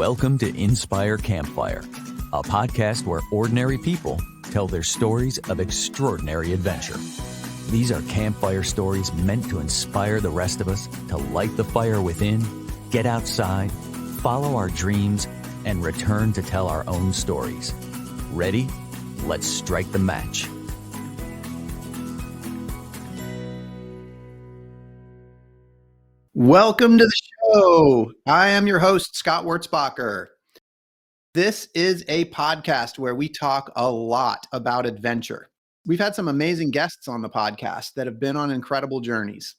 Welcome to Inspire Campfire, a podcast where ordinary people tell their stories of extraordinary adventure. These are campfire stories meant to inspire the rest of us to light the fire within, get outside, follow our dreams, and return to tell our own stories. Ready? Let's strike the match. Welcome to the show. I am your host, Scott Wurzbacher. This is a podcast where we talk a lot about adventure. We've had some amazing guests on the podcast that have been on incredible journeys.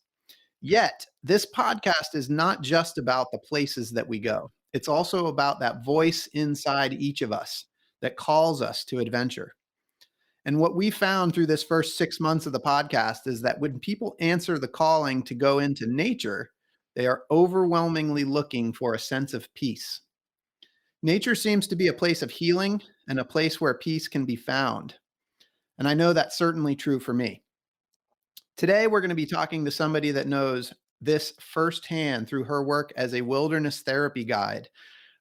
Yet, this podcast is not just about the places that we go. It's also about that voice inside each of us that calls us to adventure. And what we found through this first 6 months of the podcast is that when people answer the calling to go into nature, they are overwhelmingly looking for a sense of peace. Nature seems to be a place of healing and a place where peace can be found. And I know that's certainly true for me. Today, we're going to be talking to somebody that knows this firsthand through her work as a wilderness therapy guide.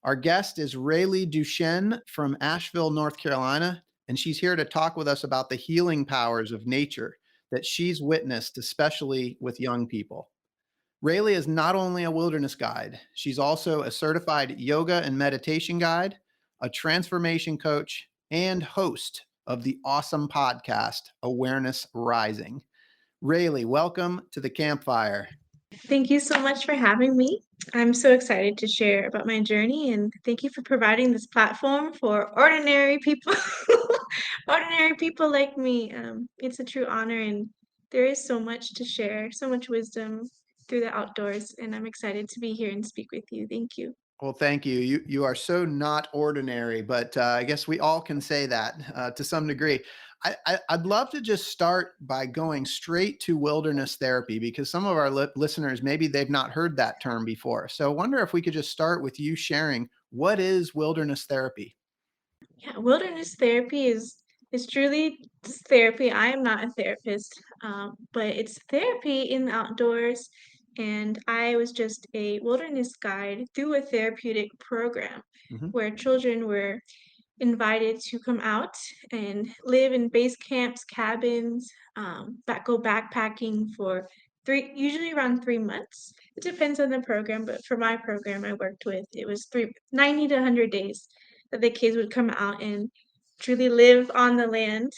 Our guest is Raileigh Duschen from Asheville, North Carolina, and she's here to talk with us about the healing powers of nature that she's witnessed, especially with young people. Raileigh is not only a wilderness guide, she's also a certified yoga and meditation guide, a transformation coach, and host of the awesome podcast, Awareness Rising. Raileigh, welcome to the campfire. Thank you so much for having me. I'm so excited to share about my journey, and thank you for providing this platform for ordinary people, ordinary people like me. It's a true honor, and there is so much to share, so much wisdom through the outdoors, and I'm excited to be here and speak with you. Thank you. Well, thank you. You are so not ordinary, but I guess we all can say that to some degree. I'd love to just start by going straight to wilderness therapy because some of our listeners, maybe they've not heard that term before. So I wonder if we could just start with you sharing what is wilderness therapy? Yeah, wilderness therapy is truly therapy. I am not a therapist, but it's therapy in the outdoors. And I was just a wilderness guide through a therapeutic program Mhm. where children were invited to come out and live in base camps, cabins, that go backpacking for usually around 3 months. It depends on the program, but for my program I worked with, it was 90 to 100 days that the kids would come out and truly live on the land,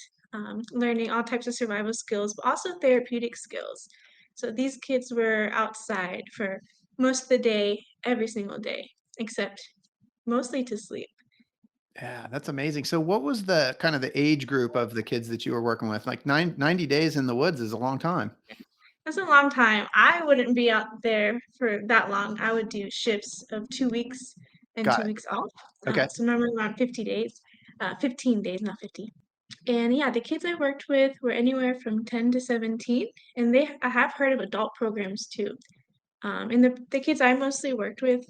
learning all types of survival skills, but also therapeutic skills. So these kids were outside for most of the day, every single day, except mostly to sleep. Yeah, that's amazing. So what was the kind of the age group of the kids that you were working with? Like 90 days in the woods is a long time. That's a long time. I wouldn't be out there for that long. I would do shifts of 2 weeks and Got 2 it. weeks off. Okay. So normally around 50 days, 15 days, not 50. And yeah, the kids I worked with were anywhere from 10 to 17, and I have heard of adult programs too. And the kids I mostly worked with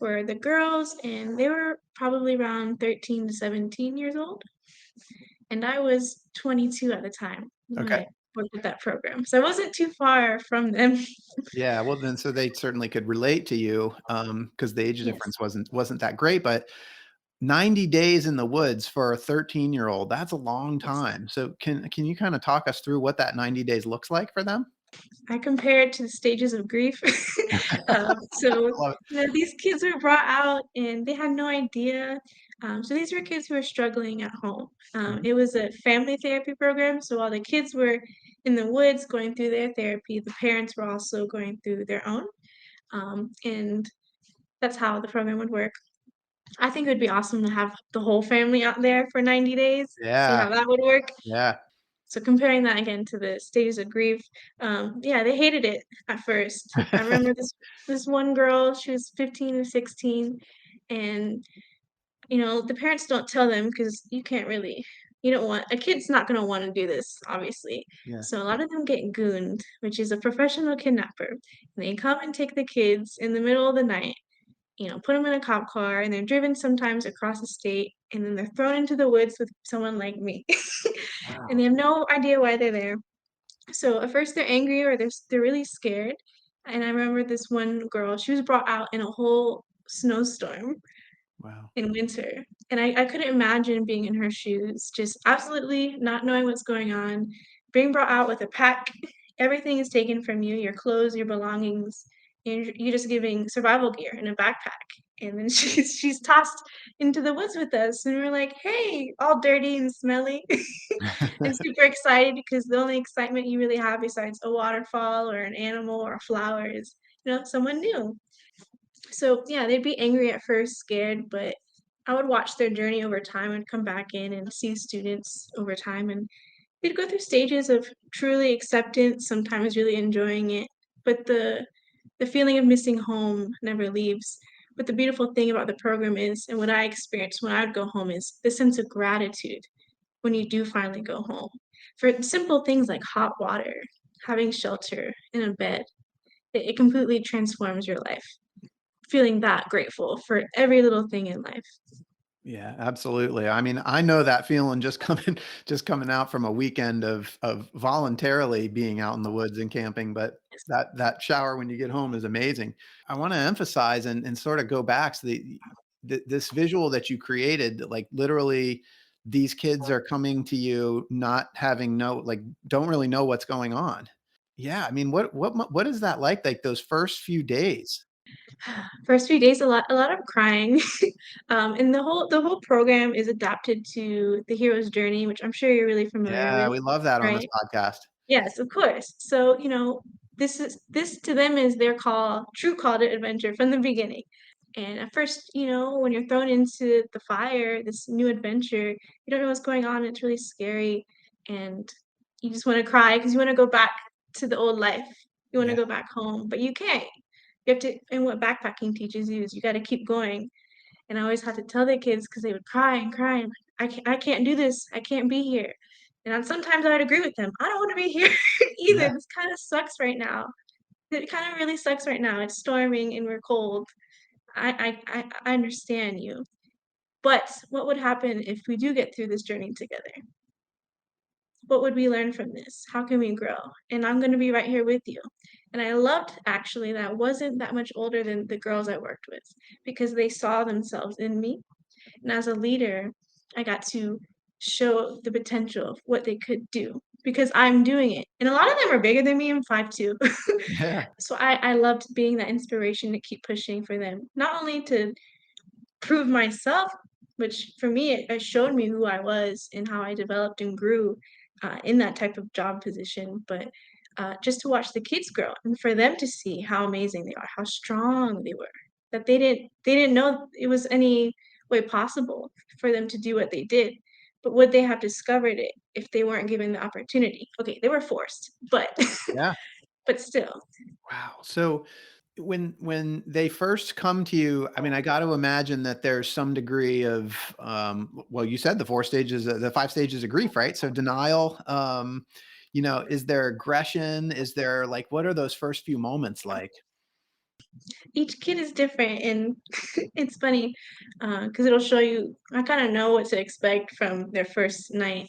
were the girls, and they were probably around 13 to 17 years old. And I was 22 at the time when Okay. I worked with that program. So I wasn't too far from them. Yeah, well, then so they certainly could relate to you, because the age Yes. difference wasn't that great, but 90 days in the woods for a 13-year-old, that's a long Yes. time. So can you kinda talk us through what that 90 days looks like for them? I compare it to the stages of grief. So, Love it. these kids were brought out and they had no idea. So these were kids who were struggling at home. Mhm. It was a family therapy program. So while the kids were in the woods going through their therapy, the parents were also going through their own. And that's how the program would work. I think it would be awesome to have the whole family out there for 90 days, see Yeah, how that would work. yeah. So comparing that again to the stages of grief, yeah, they hated it at first. I remember this one girl, she was 15 or 16, and, the parents don't tell them because you don't want a kid's not gonna wanna do this, obviously. Yeah. So a lot of them get gooned, which is a professional kidnapper, and they come and take the kids in the middle of the night, put them in a cop car, and they're driven sometimes across the state, and then they're thrown into the woods with someone like me. And they Wow. have no idea why they're there. So at first they're angry or they're really scared. And I remember this one girl, she was brought out in a whole snowstorm. Wow. in winter. And I couldn't imagine being in her shoes, just absolutely not knowing what's going on, being brought out with a pack. Everything is taken from you, your clothes, your belongings. You're just giving survival gear in a backpack. And then she's tossed into the woods with us. And we're like, hey, all dirty and smelly and super excited because the only excitement you really have besides a waterfall or an animal or a flower is, someone new. So, yeah, they'd be angry at first, scared, but I would watch their journey over time and come back in and see students over time, and they'd go through stages of truly acceptance, sometimes really enjoying it, but the feeling of missing home never leaves. But the beautiful thing about the program is, and what I experienced when I would go home, is the sense of gratitude when you do finally go home for simple things like hot water, having shelter, and a bed. It completely transforms your life feeling that grateful for every little thing in life. Yeah, absolutely. I mean, I know that feeling just coming just coming out from a weekend of voluntarily being out in the woods and camping, but that shower when you get home is amazing. I want to emphasize and sort of go back to this visual that you created, that, like, literally these kids are coming to you not having don't really know what's going on. Yeah, I mean, what is that like those first few days? First few days, a lot of crying, and the whole program is adapted to the hero's journey, which I'm sure you're really familiar Yeah, with, we love that on this right? podcast. Yes, of course. So, this to them is their true call to adventure from the beginning. And at first, when you're thrown into the fire, this new adventure, you don't know what's going on. It's really scary, and you just want to cry because you want to go back to the old life. You want to Yeah. go back home, but you can't. You have to, and what backpacking teaches you is you got to keep going. And I always had to tell the kids because they would cry and cry, and I can't do this. I can't be here. And sometimes I'd agree with them. I don't want to be here Yeah. either. This kind of sucks right now. It kind of really sucks right now. It's storming and we're cold. I understand you. But what would happen if we do get through this journey together? What would we learn from this? How can we grow? And I'm going to be right here with you. And I loved actually that I wasn't that much older than the girls I worked with because they saw themselves in me. And as a leader, I got to show the potential of what they could do because I'm doing it. And a lot of them are bigger than me. I'm 5'2". Yeah. So I loved being that inspiration to keep pushing for them, not only to prove myself, which for me, it showed me who I was and how I developed and grew in that type of job position, but just to watch the kids grow and for them to see how amazing they are, how strong they were, that they didn't know it was any way possible for them to do what they did. But would they have discovered it if they weren't given the opportunity? Okay, they were forced, but Yeah. but still. Wow. So when they first come to you, I mean, I got to imagine that there's some degree of well, you said the 5 stages of grief, right? So denial, is there aggression? Is there, like, what are those first few moments like? Each kid is different, and it's funny because it'll show you. I kind of know what to expect from their first night,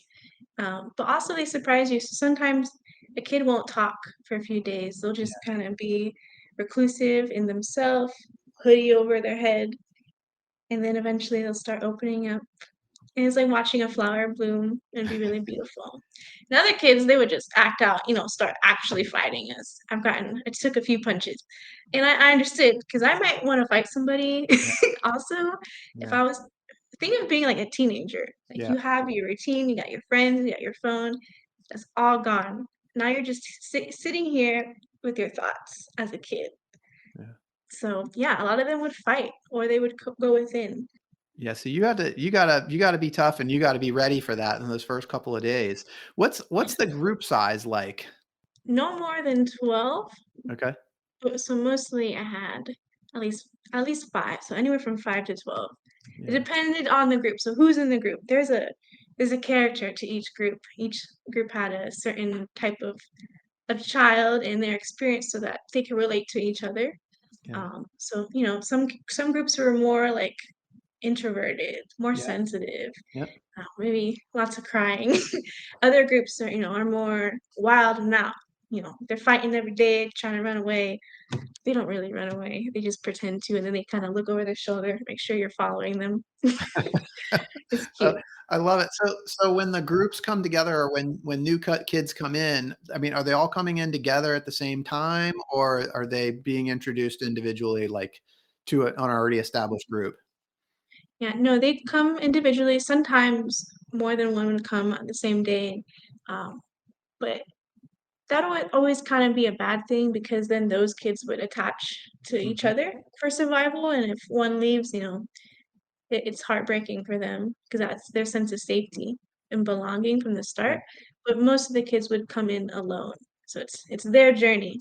but also they surprise you. So sometimes a kid won't talk for a few days. They'll just kind of be reclusive in themselves, hoodie over their head, and then eventually they'll start opening up. And it's like watching a flower bloom and be really beautiful. And other kids, they would just act out, start actually fighting us. I took a few punches. And I understood because I might want to fight somebody Yeah. also if Yeah. I was think of being like a teenager. Like Yeah. you have your routine, you got your friends, you got your phone. That's all gone. Now you're just sitting here with your thoughts as a kid. Yeah. So yeah, a lot of them would fight or they would go within. Yeah, so you gotta be tough and you gotta be ready for that in those first couple of days. What's the group size like? No more than 12. Okay. So mostly I had at least 5, so anywhere from 5 to 12. It Yeah. depended on the group, so who's in the group. There's a character to each group. Each group had a certain type of child and their experience so that they could relate to each other. Yeah. So, some groups were more, like, introverted, more Yeah. sensitive, Yep. maybe lots of crying. Other groups are more wild and out. they're fighting every day, trying to run away. They don't really run away. They just pretend to, and then they kind of look over their shoulder, make sure you're following them. It's Uh, cute. I love it. So when the groups come together or when new cut kids come in, I mean, are they all coming in together at the same time, or are they being introduced individually, like, to an already established group? Yeah, no, they come individually. Sometimes more than one would come on the same day, um, but that would always kind of be a bad thing because then those kids would attach to each Mhm. other for survival, and if one leaves, it's heartbreaking for them because that's their sense of safety and belonging from the start. Right. But most of the kids would come in alone, so it's their journey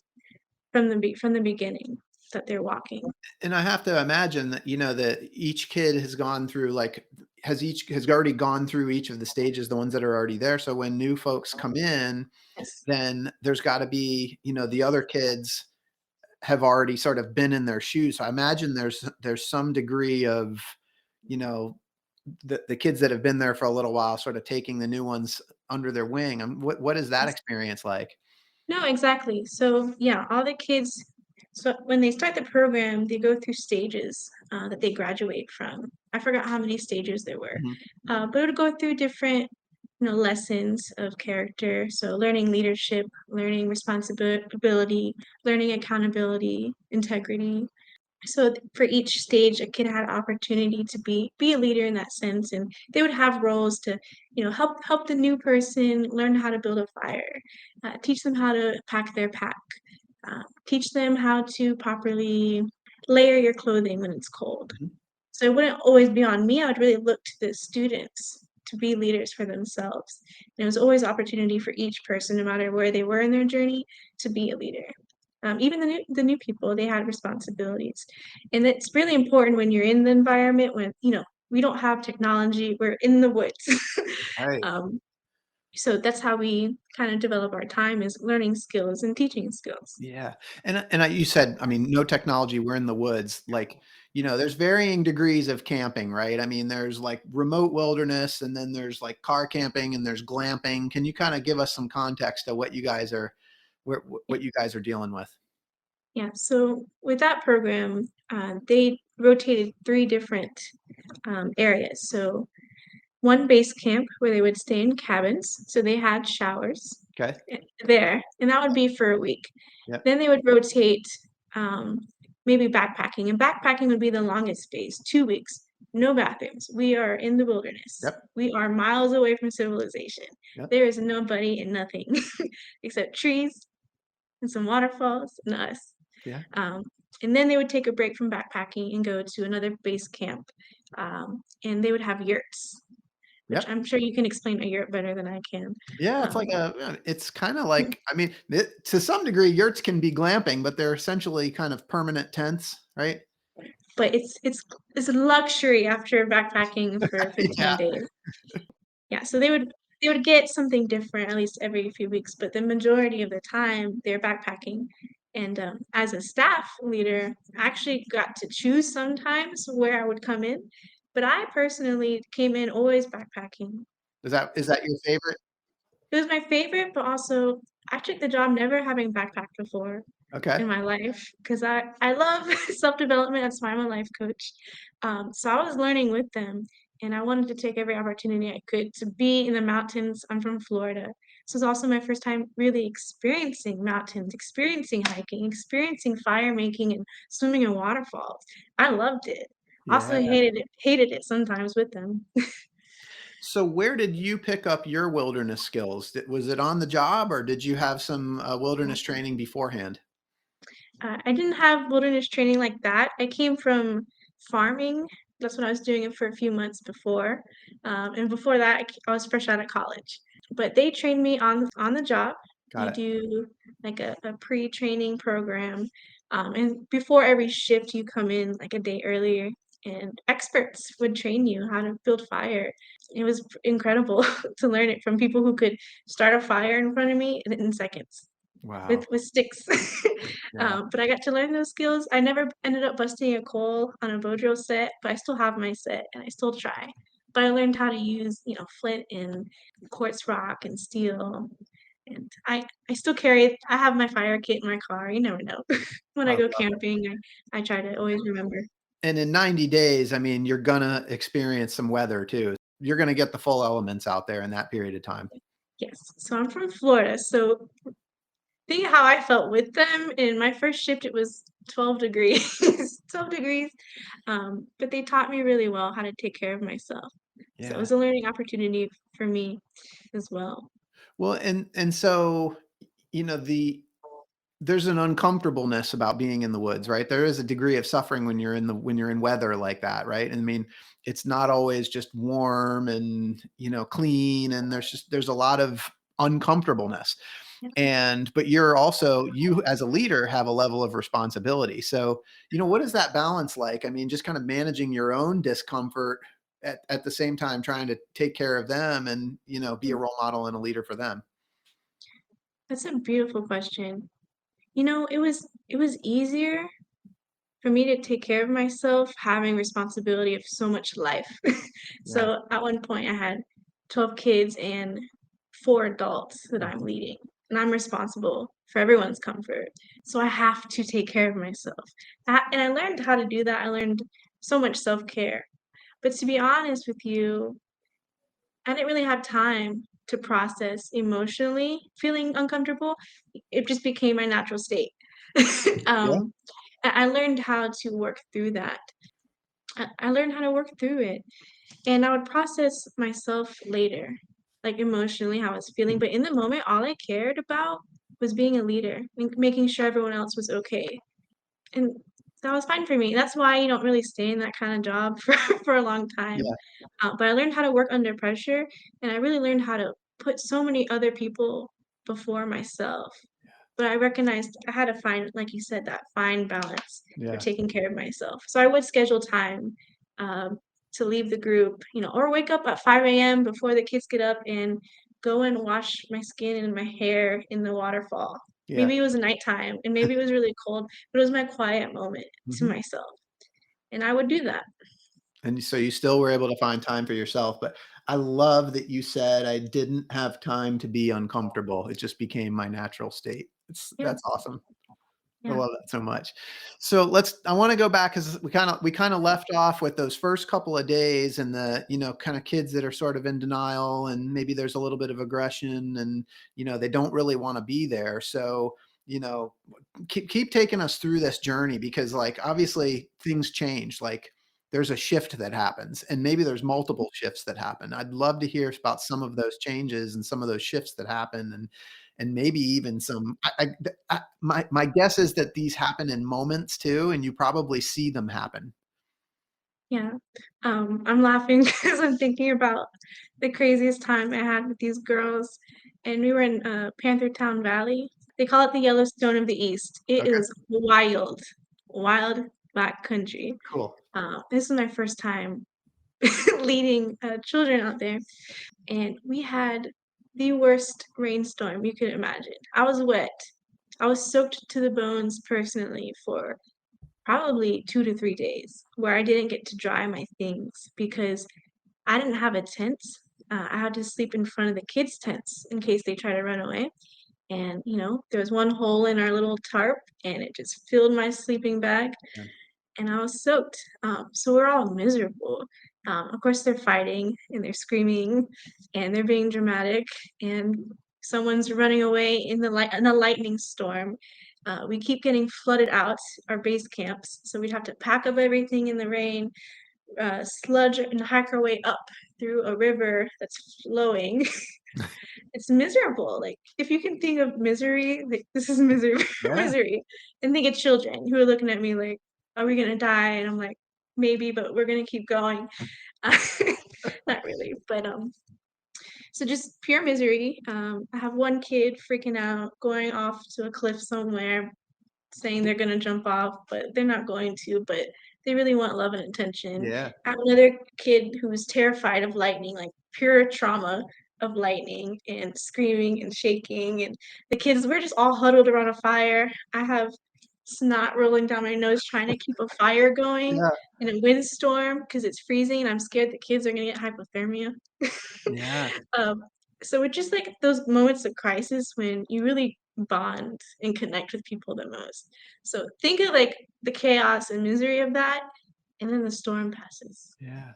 from the beginning that they're walking. And I have to imagine that, that each kid has gone through, like, has already gone through each of the stages, the ones that are already there. So when new folks come in, Yes. then there's got to be, the other kids have already sort of been in their shoes. So I imagine there's some degree of, you know, the kids that have been there for a little while, sort of taking the new ones under their wing. What is that Yes. experience like? No, exactly. So, yeah, all the kids so when they start the program, they go through stages, that they graduate from. I forgot how many stages there were, Mhm. but it would go through different, lessons of character. So learning leadership, learning responsibility, learning accountability, integrity. So for each stage, a kid had opportunity to be a leader in that sense, and they would have roles to, help the new person learn how to build a fire, teach them how to pack their pack, teach them how to properly layer your clothing when it's cold. Mhm. So it wouldn't always be on me. I would really look to the students to be leaders for themselves. And it was always opportunity for each person, no matter where they were in their journey, to be a leader. Even the new people, they had responsibilities, and it's really important when you're in the environment when we don't have technology. We're in the woods, Right. um, so that's how we kind of develop our time is learning skills and teaching skills. Yeah. You said, I mean, no technology, we're in the woods. Like, there's varying degrees of camping, right? I mean, there's like remote wilderness, and then there's like car camping, and there's glamping. Can you kind of give us some context of what you guys are what you guys are dealing with? Yeah, so with that program, they rotated three different areas. So one base camp where they would stay in cabins, so they had showers Okay. there, and that would be for a week. Yep. Then they would rotate, um, maybe backpacking, and backpacking would be the longest phase, 2 weeks, no bathrooms. We are in the wilderness. Yep. We are miles away from civilization. Yep. There is nobody and nothing except trees and some waterfalls and us. Yeah. Um, and then they would take a break from backpacking and go to another base camp, and they would have yurts, which Yep. I'm sure you can explain a yurt better than I can. Yeah, it's like Um, it's kind of like, I mean, to some degree, yurts can be glamping, but they're essentially kind of permanent tents, right? but it's a luxury after backpacking for 15 Yeah. days. Yeah, so they would get something different at least every few weeks, but the majority of the time they're backpacking. And as a staff leader, I actually got to choose sometimes where I would come in, but I personally came in always backpacking. Is that your favorite? It was my favorite, but also I took the job never having backpacked before Okay. in my life because I love self-development, that's why I'm a life coach. So I was learning with them, and I wanted to take every opportunity I could to be in the mountains. I'm from Florida. So it's also my first time really experiencing mountains, experiencing hiking, experiencing fire making, and swimming in waterfalls. I loved it. Also Yeah. hated it sometimes with them. So where did you pick up your wilderness skills? Was it on the job, or did you have some wilderness training beforehand? I didn't have wilderness training like that. I came from farming. That's what I was doing it for a few months before, and before that, I was fresh out of college. But they trained me on the job. Got You it. do like a pre-training program, and before every shift, you come in like a day earlier, and experts would train you how to build fire. It was incredible to learn it from people who could start a fire in front of me in seconds Wow. with sticks. Yeah. But I got to learn those skills. I never ended up busting a coal on a bow drill set, but I still have my set and I still try. But I learned how to use, flint and quartz rock and steel And I still carry it. I have my fire kit in my car. You never know. When I I go love it. camping, I try to always remember. And in 90 days, I mean, you're gonna experience some weather too. You're gonna get the full elements out there in that period of time. Yes. So I'm from Florida. So think how I felt with them. In my first shift, it was 12 degrees, 12 degrees. But they taught me really well how to take care of myself. So it Yeah. was a learning opportunity for me as well. Well, and so, you know, there's an uncomfortableness about being in the woods, right? There is a degree of suffering when you're in weather like that, right? And I mean, it's not always just warm and, clean, and there's a lot of uncomfortableness. Yeah. And but you as a leader have a level of responsibility. So, what is that balance like? I mean, just kind of managing your own discomfort at the same time trying to take care of them and, be a Mm, role model and a leader for them. That's a beautiful question. It was easier for me to take care of myself having responsibility of so much life. Yeah. So at one point I had 12 kids and 4 adults that I'm Mhm. leading, and I'm responsible for everyone's comfort. So I have to take care of myself. And I learned how to do that. I learned so much self-care. But to be honest with you, I didn't really have time to process emotionally feeling uncomfortable. It just became my natural state. Yeah. Um, I learned how to work through that. I learned how to work through it, and I would process myself later, like emotionally how I was feeling. But in the moment, all I cared about was being a leader, making sure everyone else was okay. And that was fine for me. That's why you don't really stay in that kind of job for a long time. Yeah. But I learned how to work under pressure, and I really learned how to put so many other people before myself. But I recognized I had to find, like you said, that fine balance for Yeah. taking care of myself. So I would schedule time um, to leave the group, or wake up at 5 a.m. before the kids get up and go and wash my skin and my hair in the waterfall. Yeah. Maybe it was nighttime and maybe it was really cold, but it was my quiet moment to Mhm. myself. And I would do that. And so you still were able to find time for yourself, but I love that you said, "I didn't have time to be uncomfortable. It just became my natural state." Yeah, That's awesome. I yeah. love that so much. So I wanna go back because we kinda left off with those first couple of days and the, kinda kids that are sort of in denial and maybe there's a little bit of aggression and, they don't really wanna be there. So, you know, keep taking us through this journey because, like, obviously things change, like, there's a shift that happens, and maybe there's multiple shifts that happen. I'd love to hear about some of those changes and some of those shifts that happen and maybe even some my guess is that these happen in moments too, and you probably see them happen. Yeah. I'm laughing because I'm thinking about the craziest time I had with these girls, and we were in, Panther Town Valley. They call it the Yellowstone of the East. It Okay, is wild, wild Black country. cool. This is my first time leading, children out there, and we had the worst rainstorm you could imagine. I was wet. I was soaked to the bones personally for probably 2 to 3 days, where I didn't get to dry my things because I didn't have a tent. I had to sleep in front of the kids' tents in case they try to run away, and, there was one hole in our little tarp, and it just filled my sleeping bag, Yeah, and I was soaked. So we're all miserable. Of course, they're fighting, and they're screaming, and they're being dramatic, and someone's running away in a lightning storm. We keep getting flooded out our base camps, so we'd have to pack up everything in the rain, sludge and hike our way up through a river that's flowing. It's miserable. Like, if you can think of misery, like, this is misery, yeah, misery. And think of children who are looking at me like, "Are we gonna die?" And I'm like, "Maybe, but we're gonna keep going." Not really, but, so just pure misery. I have one kid freaking out, going off to a cliff somewhere, saying they're gonna jump off, but they're not going to, but they really want love and attention. yeah, I have another kid who's terrified of lightning, like pure trauma of lightning and screaming and shaking, and the kids we're just all huddled around a fire. I have snot rolling down my nose trying to keep a fire going yeah, in a windstorm because it's freezing and I'm scared the kids are gonna get hypothermia. yeah. Um, So it's just like those moments of crisis when you really bond and connect with people the most. So think of like the chaos and misery of that, and then the storm passes, Yeah.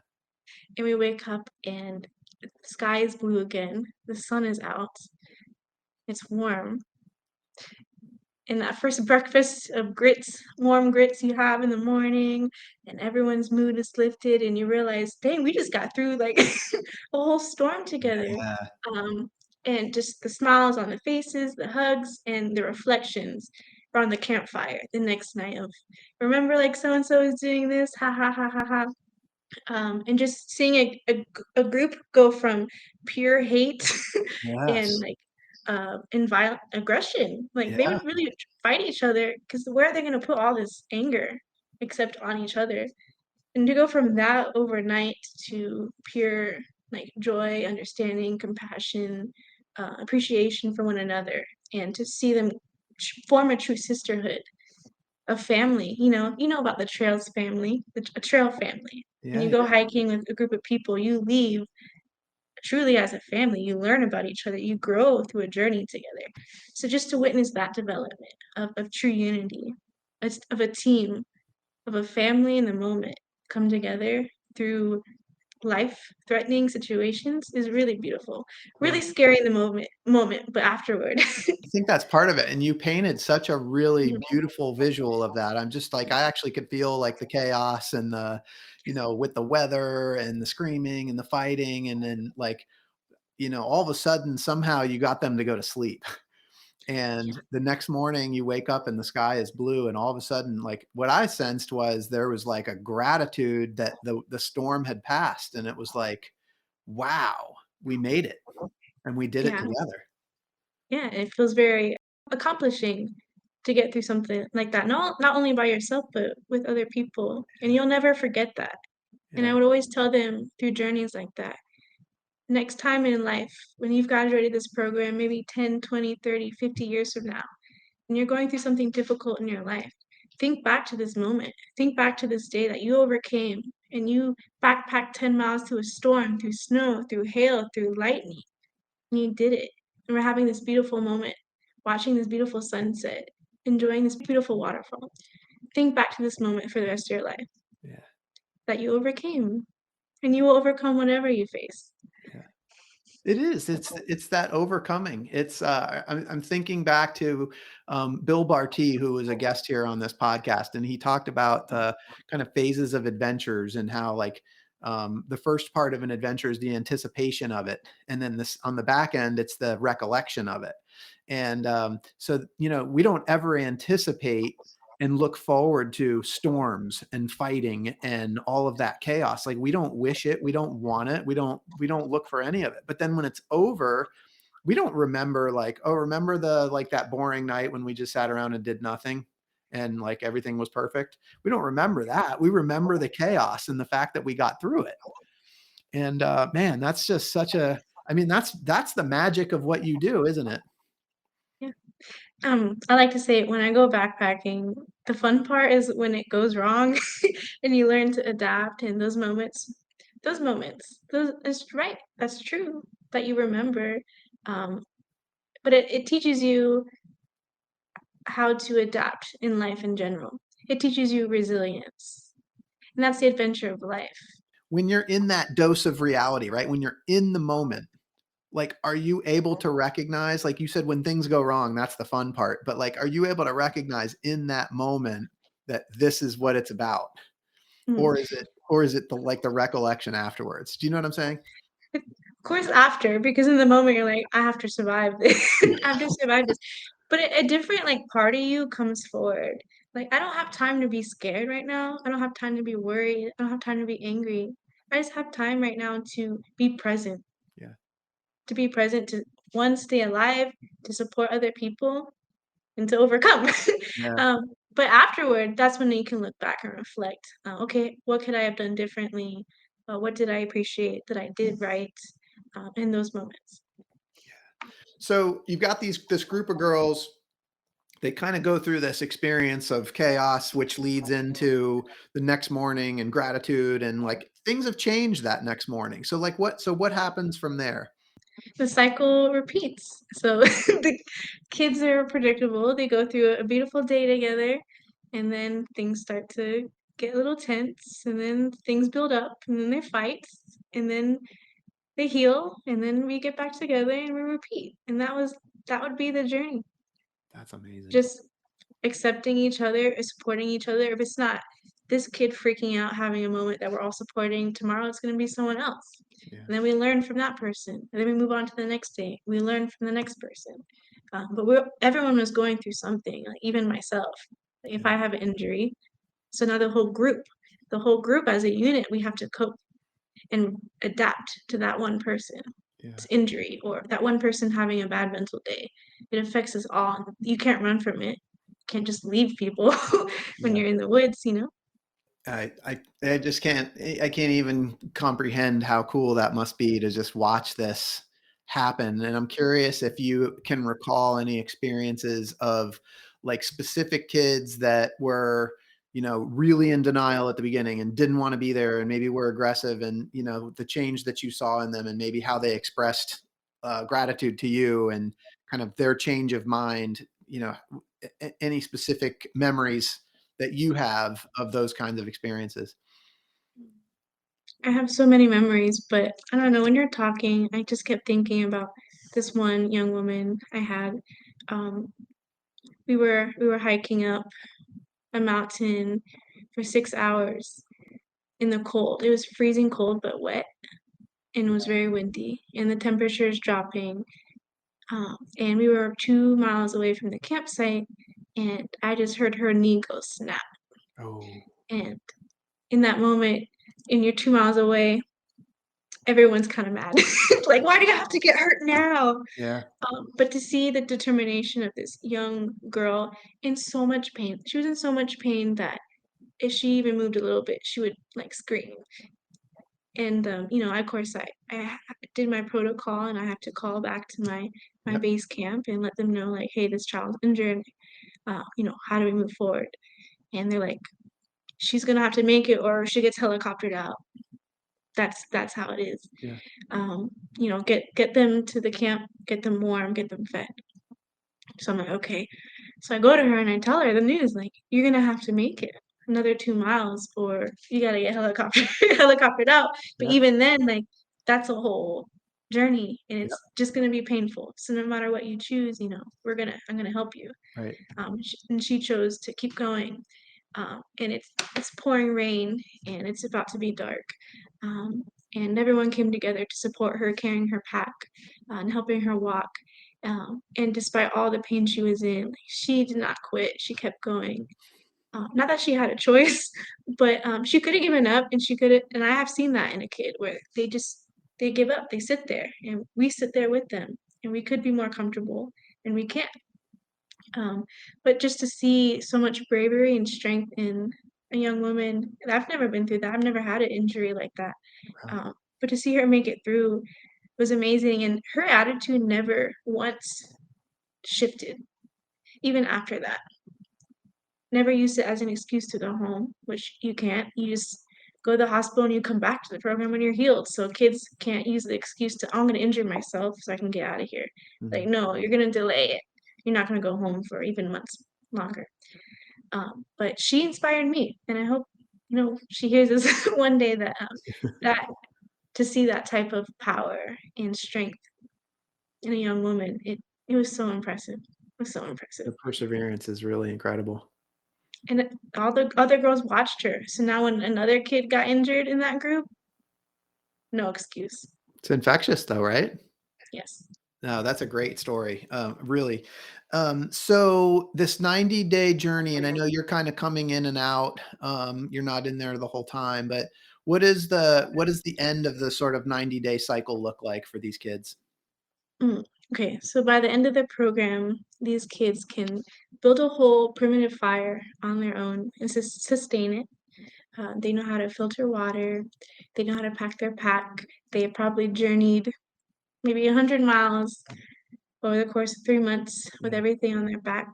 and we wake up and the sky is blue again, the sun is out, it's warm, and that first breakfast of grits, warm grits you have in the morning, and everyone's mood is lifted, and you realize, dang, we just got through like a whole storm together. Yeah. Um, and just the smiles on the faces, the hugs, and the reflections around the campfire the next night of, remember, like so and so is doing this, ha ha ha ha ha. And just seeing a group go from pure hate and Yes. like and violent aggression. Like they Yeah. would really fight each other because where are they going to put all this anger except on each other? And to go from that overnight to pure like joy, understanding, compassion, appreciation for one another, and to see them form a true sisterhood, a family. You know about the trails family, a trail family. When Yeah. you go hiking with a group of people, you leave truly as a family. You learn about each other. You grow through a journey together. So just to witness that development of true unity, of a team, of a family in the moment come together through life-threatening situations is really beautiful. Yeah. Really scary in the moment, but afterward. I think that's part of it, and you painted such a really Mhm. beautiful visual of that. I'm just like, I actually could feel like the chaos and the, with the weather and the screaming and the fighting, and then like, all of a sudden somehow you got them to go to sleep. Yeah, And the next morning you wake up and the sky is blue, and all of a sudden, like what I sensed was there was like a gratitude that the storm had passed, and it was like, wow, we made it and we did it yeah, together. yeah, it feels very accomplishing to get through something like that, not only by yourself, but with other people, and you'll never forget that, and I Yeah. would always tell them through journeys like that, next time in life, when you've graduated this program, maybe 10, 20, 30, 50 years from now, and you're going through something difficult in your life, think back to this moment. Think back to this day that you overcame and you backpacked 10 miles through a storm, through snow, through hail, through lightning, and you did it. And we're having this beautiful moment, watching this beautiful sunset, enjoying this beautiful waterfall. Think back to this moment for the rest of your life Yeah. that you overcame, and you will overcome whatever you face. Yeah. It is. It's that overcoming. I'm thinking back to Bill Barty, who was a guest here on this podcast, and he talked about the kind of phases of adventures and how like the first part of an adventure is the anticipation of it, and then this on the back end, it's the recollection of it. And so we don't ever anticipate and look forward to storms and fighting and all of that chaos. Like we don't wish it, we don't want it, we don't look for any of it. But then when it's over, we don't remember like, oh, remember the like that boring night when we just sat around and did nothing and like everything was perfect. We don't remember that. We remember the chaos and the fact that we got through it. And man, that's just such a I mean, that's the magic of what you do, isn't it? Yeah. I like to say when I go backpacking, the fun part is when it goes wrong and you learn to adapt in those it's right, that's true that you remember. Um, but it teaches you how to adapt in life in general. It teaches you resilience. And that's the adventure of life. When you're in that dose of reality, right? When you're in the moment, like, are you able to recognize, like you said, when things go wrong, that's the fun part, but like, are you able to recognize in that moment that this is what it's about? Mm. Or is it the like the recollection afterwards? Do you know what I'm saying? Of course, after, because in the moment you're like, I have to survive this. I have to survive this. But a different like part of you comes forward. Like, I don't have time to be scared right now. I don't have time to be worried. I don't have time to be angry. I just have time right now to be present, Yeah. to one, stay alive, to support other people, and to overcome. Yeah. um, but afterward, that's when you can look back and reflect. Okay, what could I have done differently? What did I appreciate that I did right in those moments? So you've got this group of girls, they kind of go through this experience of chaos, which leads into the next morning and gratitude, and like things have changed that next morning. So like what happens from there? the cycle repeats. So the kids are predictable. They go through a beautiful day together, and then things start to get a little tense, and then things build up, and then they fight, and then they heal, and then we get back together and we repeat. And that would be the journey. That's amazing. Just accepting each other, supporting each other. If it's not this kid freaking out, having a moment that we're all supporting, tomorrow it's going to be someone else. Yeah. And then we learn from that person. And then we move on to the next day. We learn from the next person. But everyone was going through something, like even myself. Like if Yeah. I have an injury, so now the whole group as a unit, we have to cope and adapt to that one person's Yeah. injury or that one person having a bad mental day. It affects us all. You can't run from it. You can't just leave people when Yeah. you're in the woods, you know? I just I can't even comprehend how cool that must be to just watch this happen. And I'm curious if you can recall any experiences of like specific kids that were, really in denial at the beginning and didn't want to be there and maybe were aggressive, and, the change that you saw in them and maybe how they expressed gratitude to you and kind of their change of mind, any specific memories that you have of those kinds of experiences? I have so many memories, but I don't know, when you're talking, I just kept thinking about this one young woman I had. Um, we were hiking up a mountain for 6 hours in the cold. It was freezing cold but wet, and it was very windy, and the temperature is dropping. And we were 2 miles away from the campsite, and I just heard her knee go snap. Oh, And in that moment, and you're 2 miles away, everyone's kinda mad. Like, "Why do you have to get hurt now?" yeah. But to see the determination of this young girl in so much pain, she was in so much pain that if she even moved a little bit, she would, like, scream. And, of course, I did my protocol, and I have to call back to my Yep. base camp and let them know, like, "Hey, this child's injured, how do we move forward?" And they're like, "She's gonna have to make it or she gets helicoptered out." That's how it is. Yeah. Get them to the camp, get them warm, get them fed. So I'm like, "Okay." So I go to her and I tell her the news, like, "You're gonna have to make it another 2 miles or you gotta get helicoptered out." But Yeah. even then, like, that's a whole journey, and Yeah. it's just gonna be painful. So no matter what you choose, I'm gonna help you. Right. And she chose to keep going. And it's pouring rain, and it's about to be dark. Um, and everyone came together to support her, carrying her pack, and helping her walk. And despite all the pain she was in, like, she did not quit. She kept going. Not that she had a choice, but she could have given up, and she could have. And I have seen that in a kid where they give up. They sit there, and we sit there with them, and we could be more comfortable, and we can't. Um, but just to see so much bravery and strength in a young woman, and I've never been through that. I've never had an injury like that. Wow. But to see her make it through was amazing, and her attitude never once shifted, even after that. Never used it as an excuse to go home, which you can't. You just go to the hospital and you come back to the program when you're healed. So kids can't use the excuse to, "Oh, I'm gonna injure myself so I can get out of here." Like, Mhm. no, you're gonna delay it. You're not gonna go home for even months longer. But she inspired me, and I hope, she hears this one day that to see that type of power and strength in a young woman, it was so impressive. It was so impressive. The perseverance is really incredible. And all the other girls watched her. So now when another kid got injured in that group, no excuse. It's infectious though, right? Yes. No, that's a great story. Really. So this 90-day journey, and I know you're kind of coming in and out. You're not in there the whole time, but what is the end of the sort of 90-day cycle look like for these kids? Mm, okay, so by the end of the program, these kids can build a whole primitive fire on their own and sustain it. They know how to filter water. They know how to pack their pack. They have probably journeyed maybe 100 miles over the course of 3 months with Yeah. everything on their back.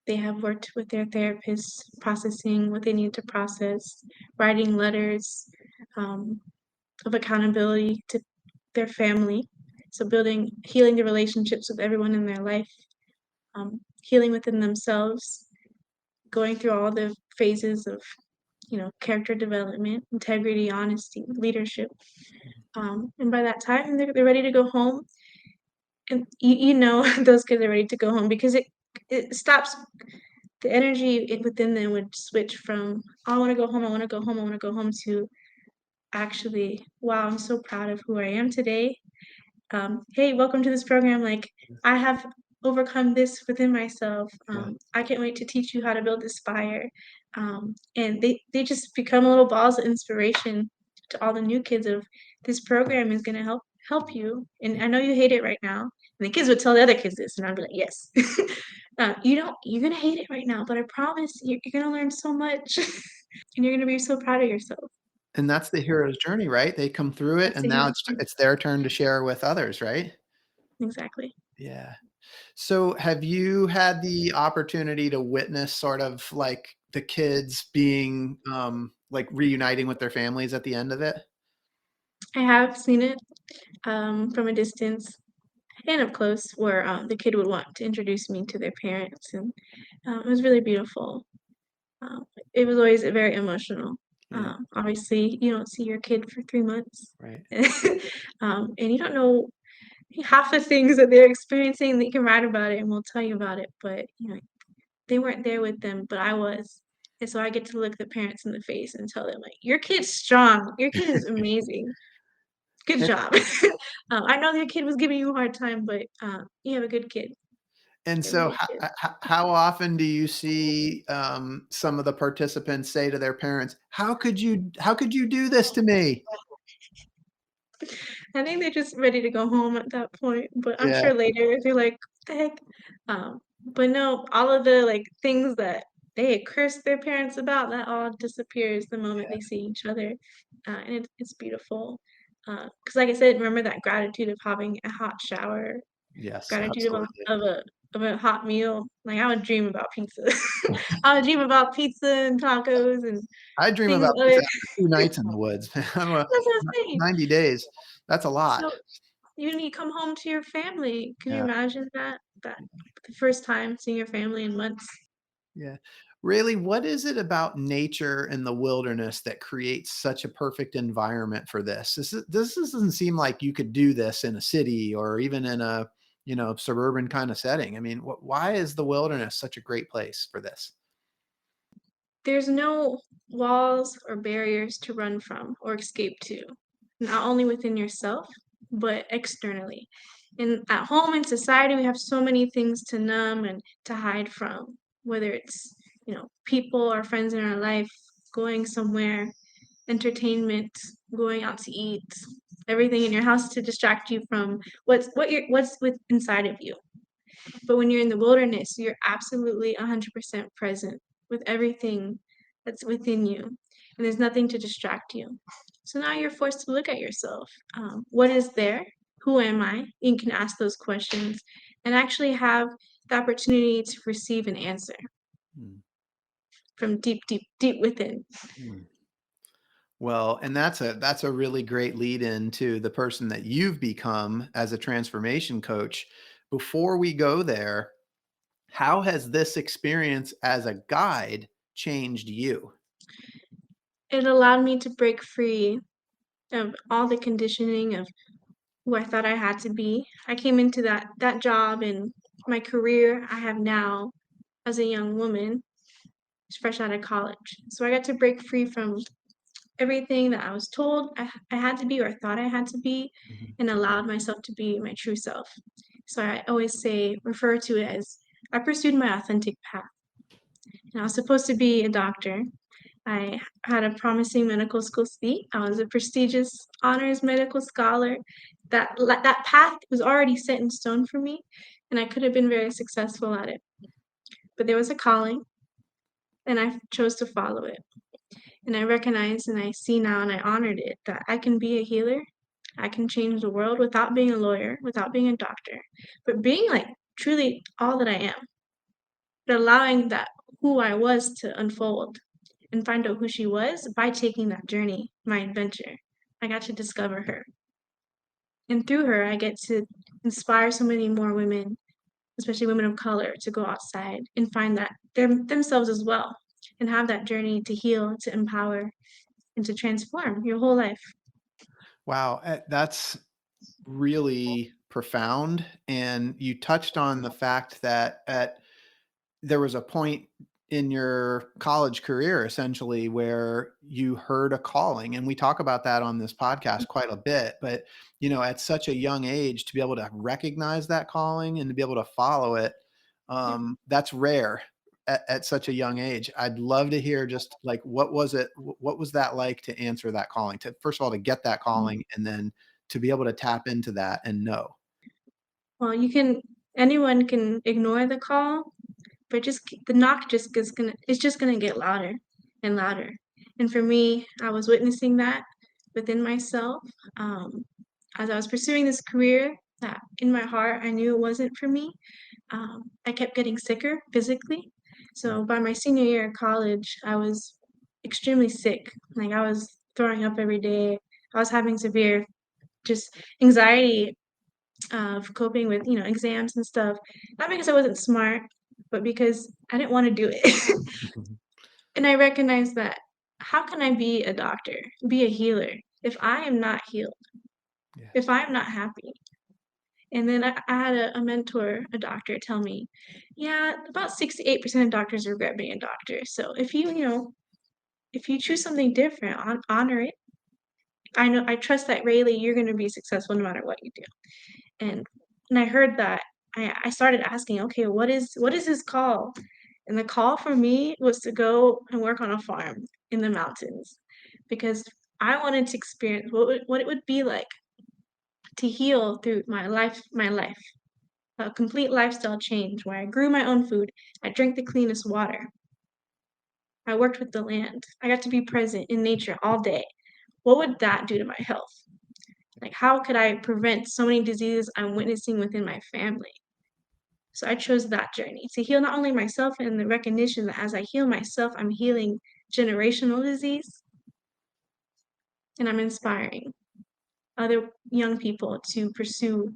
They have worked with their therapists, processing what they need to process, writing letters um, of accountability to their family. So healing the relationships with everyone in their life, healing within themselves, going through all the phases of, character development, integrity, honesty, leadership. And by that time, they're ready to go home. And those kids are ready to go home because it stops the energy within them would switch from, "Oh, I want to go home, I want to go home, I want to go home," to actually, "Wow, I'm so proud of who I am today. Hey, welcome to this program. Like, I have overcome this within myself. Yeah. I can't wait to teach you how to build this fire." And they just become little balls of inspiration to all the new kids of, "This program is going to help you. And I know you hate it right now." And the kids would tell the other kids this, and I'd be like, "Yes, you're going to hate it right now, but I promise you're going to learn so much and you're going to be so proud of yourself." And that's the hero's journey, right? They come through it, That's and the now hero's it's journey. it's their turn to share with others, right? Exactly. Yeah. So have you had the opportunity to witness sort of like the kids being, like reuniting with their families at the end of it? I have seen it from a distance and up close, where the kid would want to introduce me to their parents, and it was really beautiful. Um, it was always very emotional. Yeah, Obviously, you don't see your kid for 3 months, right. and you don't know half the things that they're experiencing. They can write about it and we'll tell you about it, but they weren't there with them, but I was. And so I get to look the parents in the face and tell them, like, "Your kid's strong. Your kid is amazing. Good And job." I know your kid was giving you a hard time, but you have a good kid. and You have a so good kid. how often do you see, some of the participants say to their parents, "How could you do this to me?" I think they're just ready to go home at that point, but I'm Yeah, sure later they're like, "What the heck?" But no, all of the, like, things that they had cursed their parents about, that all disappears the moment yeah. they see each other, and it's beautiful. Because, like I said, remember that gratitude of having a hot shower, Yes, gratitude of a absolutely. of a of a hot meal. Like, I would dream about pizza. I would dream about pizza and tacos and I dream things about other. pizza after 2 nights in the woods. I'm a That's what I'm saying. 90 days. That's a lot. So you come home to your family. Can you Yeah, imagine that? That the first time seeing your family in months? yeah. Really, what is it about nature and the wilderness that creates such a perfect environment for this? This doesn't seem like you could do this in a city or even in a, suburban kind of setting. I mean, why is the wilderness such a great place for this? There's no walls or barriers to run from or escape to, not only within yourself, but externally. And at home in society, we have so many things to numb and to hide from, whether it's, people, our friends in our life, going somewhere, entertainment, going out to eat, everything in your house to distract you from what's with inside of you. But when you're in the wilderness, you're absolutely 100% present with everything that's within you, and there's nothing to distract you. So now you're forced to look at yourself. What is there? Who am I? You can ask those questions and actually have the opportunity to receive an answer Hmm, from deep, deep, deep within. hmm. Well, and that's a really great lead in to the person that you've become as a transformation coach. Before we go there, how has this experience as a guide changed you? It allowed me to break free of all the conditioning of who I thought I had to be. I came into that job and my career I have now as a young woman, fresh out of college. So I got to break free from everything that I was told I had to be or thought I had to be, Mhm. and allowed myself to be my true self. So I always refer to it as I pursued my authentic path. And I was supposed to be a doctor. I had a promising medical school seat. I was a prestigious honors medical scholar. That path was already set in stone for me, and I could have been very successful at it. But there was a calling, and I chose to follow it. And I recognize and I see now and I honored it that I can be a healer. I can change the world without being a lawyer, without being a doctor, but being like truly all that I am, but allowing that who I was to unfold and find out who she was by taking that journey, my adventure. I got to discover her. And through her, I get to inspire so many more women, especially women of color, to go outside and find that themselves as well and have that journey to heal, to empower, and to transform your whole life. Wow, that's really profound. And you touched on the fact that there was a point in your college career essentially where you heard a calling, and we talk about that on this podcast quite a bit. But at such a young age, to be able to recognize that calling and to be able to follow it, Yeah. that's rare at such a young age. I'd love to hear just like what was it, what was that like to answer that calling, to first of all to get that calling, and then to be able to tap into that and know. Well, anyone can ignore the call, but the knock just is gonna it's just gonna get louder and louder. And for me, I was witnessing that within myself, um, as I was pursuing this career that in my heart I knew it wasn't for me. I kept getting sicker physically. So by my senior year of college, I was extremely sick. Like I was throwing up every day. I was having severe just anxiety of coping with, exams and stuff. Not because I wasn't smart, but because I didn't want to do it. Mhm. And I recognized that how can I be a doctor, be a healer, if I am not healed, if Yes. I'm not happy? And then I had a mentor, a doctor, tell me, yeah, about 68% of doctors regret being a doctor. So if you choose something different, honor it. I trust that Rayleigh, you're going to be successful no matter what you do. And when I heard that, I started asking, okay, what is his call? And the call for me was to go and work on a farm in the mountains because I wanted to experience what it would be like to heal through my life, a complete lifestyle change where I grew my own food, I drank the cleanest water, I worked with the land, I got to be present in nature all day. What would that do to my health? Like, how could I prevent so many diseases I'm witnessing within my family? So I chose that journey to heal not only myself and the recognition that as I heal myself, I'm healing generational disease and I'm inspiring other young people to pursue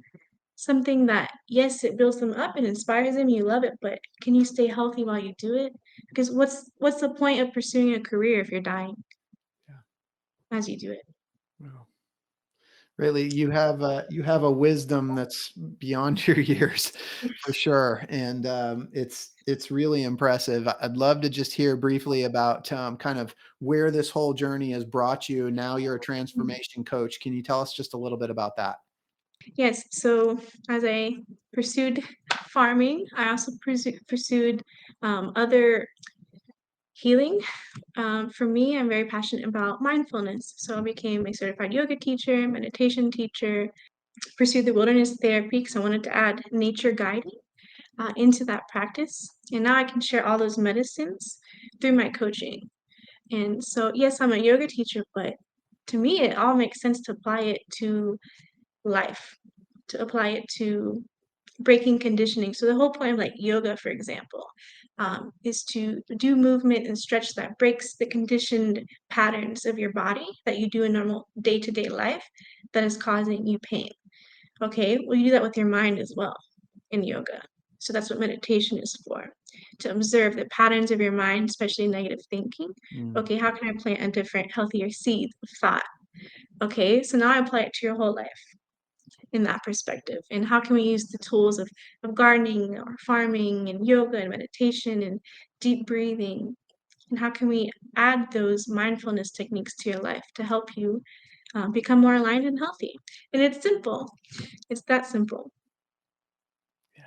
something that, yes, it builds them up and inspires them, you love it, but can you stay healthy while you do it? Because what's the point of pursuing a career if you're dying Yeah. as you do it? Wow. Really, you have a wisdom that's beyond your years for sure, and it's really impressive. I'd love to just hear briefly about kind of where this whole journey has brought you. Now you're a transformation coach. Can you tell us just a little bit about that? Yes, so as I pursued farming, I also pursued other healing. For me, I'm very passionate about mindfulness. So I became a certified yoga teacher, meditation teacher, pursued the wilderness therapy because I wanted to add nature guiding into that practice. And now I can share all those medicines through my coaching. And so, yes, I'm a yoga teacher, but to me, it all makes sense to apply it to life, to apply it to breaking conditioning. So the whole point of like yoga, for example, is to do movement and stretch that breaks the conditioned patterns of your body that you do in normal day-to-day life that is causing you pain. Okay, well, you do that with your mind as well in yoga. So that's what meditation is for, to observe the patterns of your mind, especially negative thinking. Mm. Okay, how can I plant a different, healthier seed of thought? Okay, so now I apply it to your whole life in that perspective. And how can we use the tools of gardening or farming and yoga and meditation and deep breathing? And how can we add those mindfulness techniques to your life to help you become more aligned and healthy? And it's simple. It's that simple. Yeah.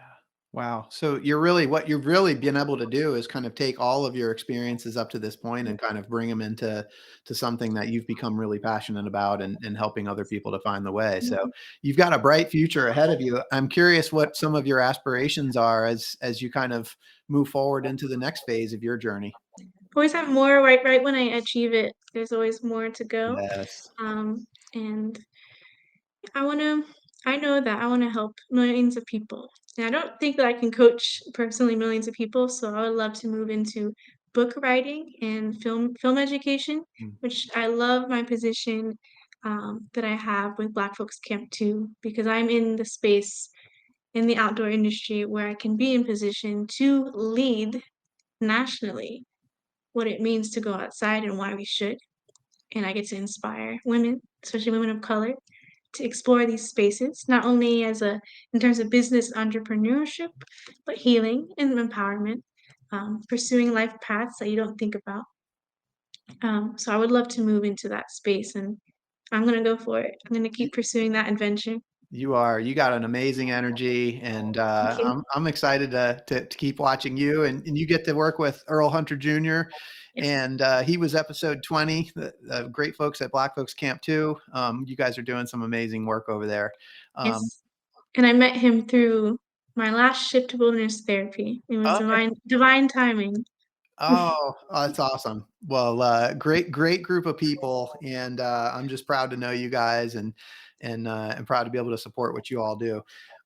Wow. So you're really what you've really been able to do is kind of take all of your experiences up to this point and kind of bring them into something that you've become really passionate about, and helping other people to find the way. So Mhm. you've got a bright future ahead of you. I'm curious what some of your aspirations are as you kind of move forward into the next phase of your journey. Always have more right when I achieve it. There's always more to go. Yes. Um, and I wanna I know that I wanna help millions of people, and I don't think that I can coach personally millions of people, so I would love to move into book writing and film education, Mm. which I love my position. that I have with Black Folks Camp 2, because I'm in the space in the outdoor industry where I can be in position to lead nationally what it means to go outside and why we should. And I get to inspire women, especially women of color, to explore these spaces, not only in terms of business entrepreneurship, but healing and empowerment, pursuing life paths that you don't think about. So I would love to move into that space, and I'm gonna go for it. I'm gonna keep pursuing that adventure. You got an amazing energy, and Thank you. I'm excited to keep watching you. And you get to work with Earl Hunter Jr. Yes. And he was episode 20. The great folks at Black Folks Camp 2. You guys are doing some amazing work over there. Um, Yes. And I met him through my last shift to wilderness therapy. It was okay. divine timing. Oh, that's awesome. Well, great group of people, and I'm just proud to know you guys, and proud to be able to support what you all do.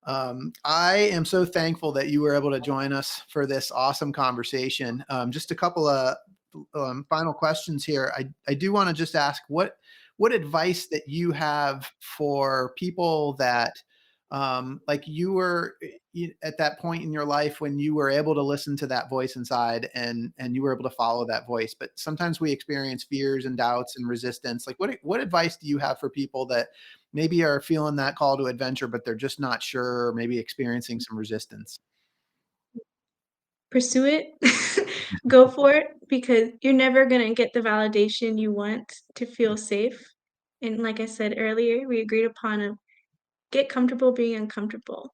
I am so thankful that you were able to join us for this awesome conversation. Just a couple of final questions here. I do want to just ask what advice that you have for people that like you were at that point in your life when you were able to listen to that voice inside, and you were able to follow that voice. But sometimes we experience fears and doubts and resistance. Like what advice do you have for people that maybe are feeling that call to adventure, but they're just not sure, or maybe experiencing some resistance? Pursue it. Go for it, because you're never gonna get the validation you want to feel safe. And like I said earlier, we agreed upon a get comfortable being uncomfortable.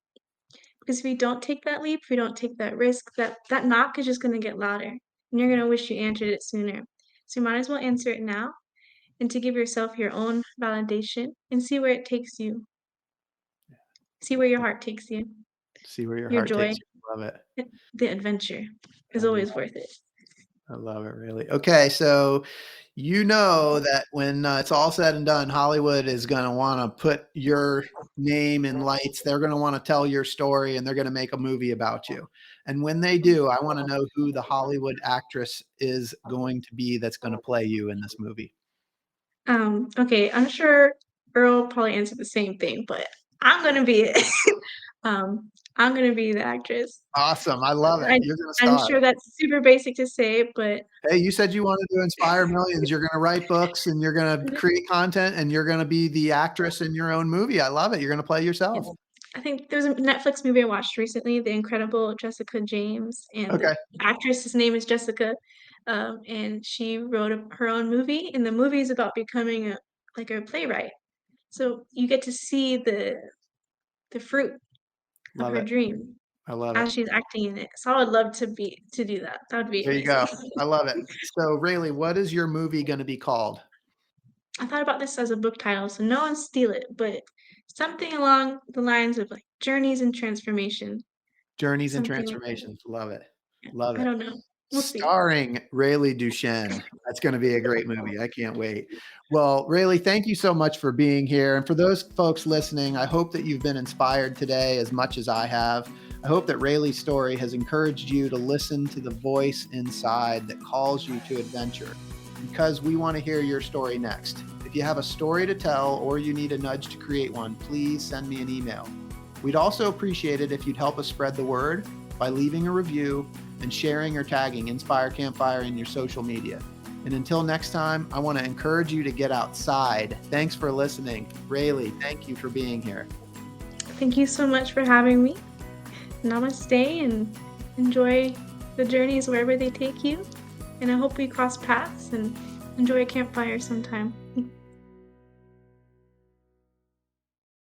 Because if you don't take that leap, if you don't take that risk, that knock is just gonna get louder, and you're gonna wish you answered it sooner. So you might as well answer it now, and to give yourself your own validation and see where it takes you. See where your heart takes you. See where your Your heart joy, takes you. Love it. the adventure I is always worth it. love it, really. Okay, so you know that when it's all said and done, Hollywood is going to want to put your name in lights. They're going to want to tell your story, and they're going to make a movie about you. And when they do, I want to know who the Hollywood actress is going to be that's going to play you in this movie. Okay, I'm sure Earl probably answered the same thing, but I'm gonna be it. I'm gonna be the actress. Awesome. I love it. I You're going to I'm star. sure that's super basic to say, but Hey, you said you wanted to inspire millions. You're going to write books, and you're going to create content, and you're going to be the actress in your own movie. I love it. You're going to play yourself. yes. I think there was a Netflix movie I watched recently, The Incredible Jessica James, and the Okay. actress's name is Jessica, and she wrote her own movie, and the movie is about becoming a playwright. So you get to see the fruit of Love her it. dream I love it. as she's acting in it. So I would love to do that. That would be There you amazing. go. I love it. So, Rayleigh, what is your movie gonna be called? I thought about this as a book title, so no one steal it, but something along the lines of like journeys and transformation, Journeys and something like that. Transformations. Love it. Yeah, Love I it. don't know. We'll see. Starring Raileigh Duschen. That's gonna be a great movie. I can't wait. Well, Rayleigh, thank you so much for being here. And for those folks listening, I hope that you've been inspired today as much as I have. I hope that Rayleigh's story has encouraged you to listen to the voice inside that calls you to adventure, because we want to hear your story next. If you have a story to tell or you need a nudge to create one, please send me an email. We'd also appreciate it if you'd help us spread the word by leaving a review and sharing or tagging Inspire Campfire in your social media. And until next time, I want to encourage you to get outside. Thanks for listening. Rayleigh, thank you for being here. Thank you so much for having me. Namaste, and enjoy the journeys wherever they take you. And I hope we cross paths and enjoy a campfire sometime.